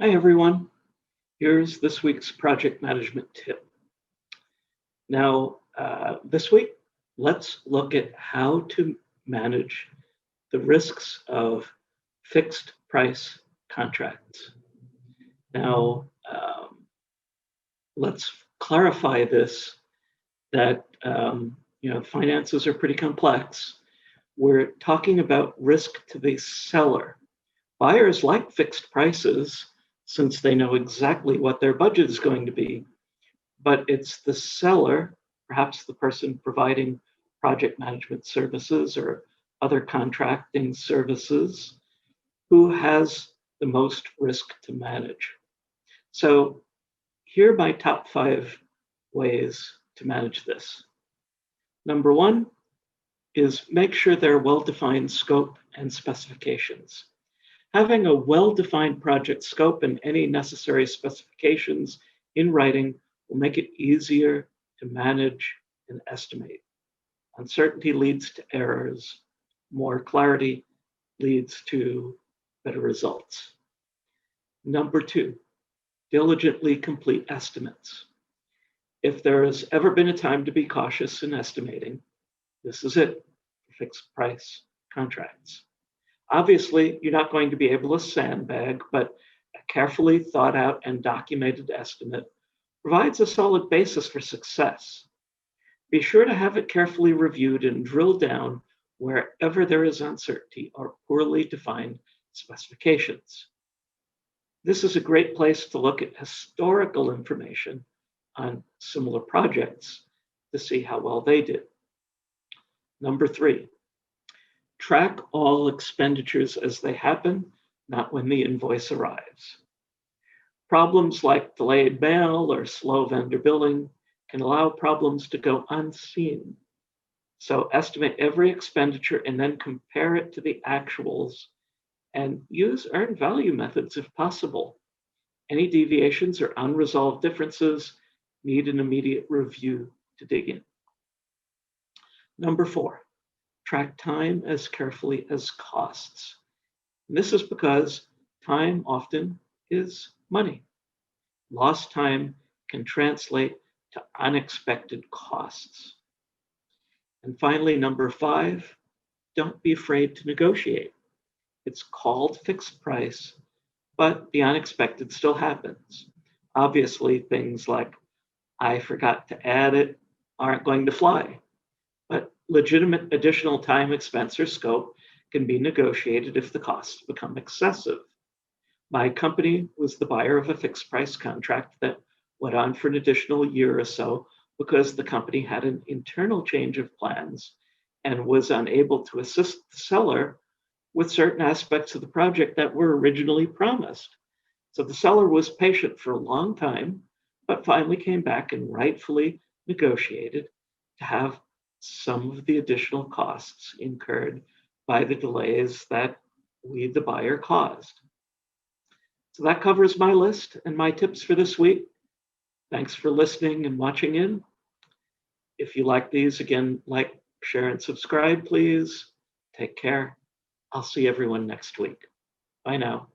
Hi everyone, here's this week's project management tip. Now, this week, let's look at how to manage the risks of fixed price contracts. Now, let's clarify this, that finances are pretty complex. We're talking about risk to the seller. Buyers like fixed prices since they know exactly what their budget is going to be, but it's the seller, perhaps the person providing project management services or other contracting services, who has the most risk to manage. So here are my top 5 ways to manage this. Number 1 is make sure there are well-defined scope and specifications. Having a well-defined project scope and any necessary specifications in writing will make it easier to manage and estimate. Uncertainty leads to errors. More clarity leads to better results. Number 2, diligently complete estimates. If there has ever been a time to be cautious in estimating, this is it for fixed price contracts. Obviously, you're not going to be able to sandbag, but a carefully thought out and documented estimate provides a solid basis for success. Be sure to have it carefully reviewed and drill down wherever there is uncertainty or poorly defined specifications. This is a great place to look at historical information on similar projects to see how well they did. Number 3, track all expenditures as they happen, not when the invoice arrives. Problems like delayed mail or slow vendor billing can allow problems to go unseen. So estimate every expenditure and then compare it to the actuals and use earned value methods if possible. Any deviations or unresolved differences need an immediate review to dig in. Number 4, track time as carefully as costs. And this is because time often is money. Lost time can translate to unexpected costs. And finally, number 5, don't be afraid to negotiate. It's called fixed price, but the unexpected still happens. Obviously, things like, I forgot to add it, aren't going to fly. But legitimate additional time, expense, or scope can be negotiated if the costs become excessive. My company was the buyer of a fixed price contract that went on for an additional year or so because the company had an internal change of plans and was unable to assist the seller with certain aspects of the project that were originally promised. So the seller was patient for a long time, but finally came back and rightfully negotiated to have some of the additional costs incurred by the delays that we, the buyer, caused. So that covers my list and my tips for this week. Thanks for listening and watching in. If you like these, again, like, share, and subscribe, please. Take care. I'll see everyone next week. Bye now.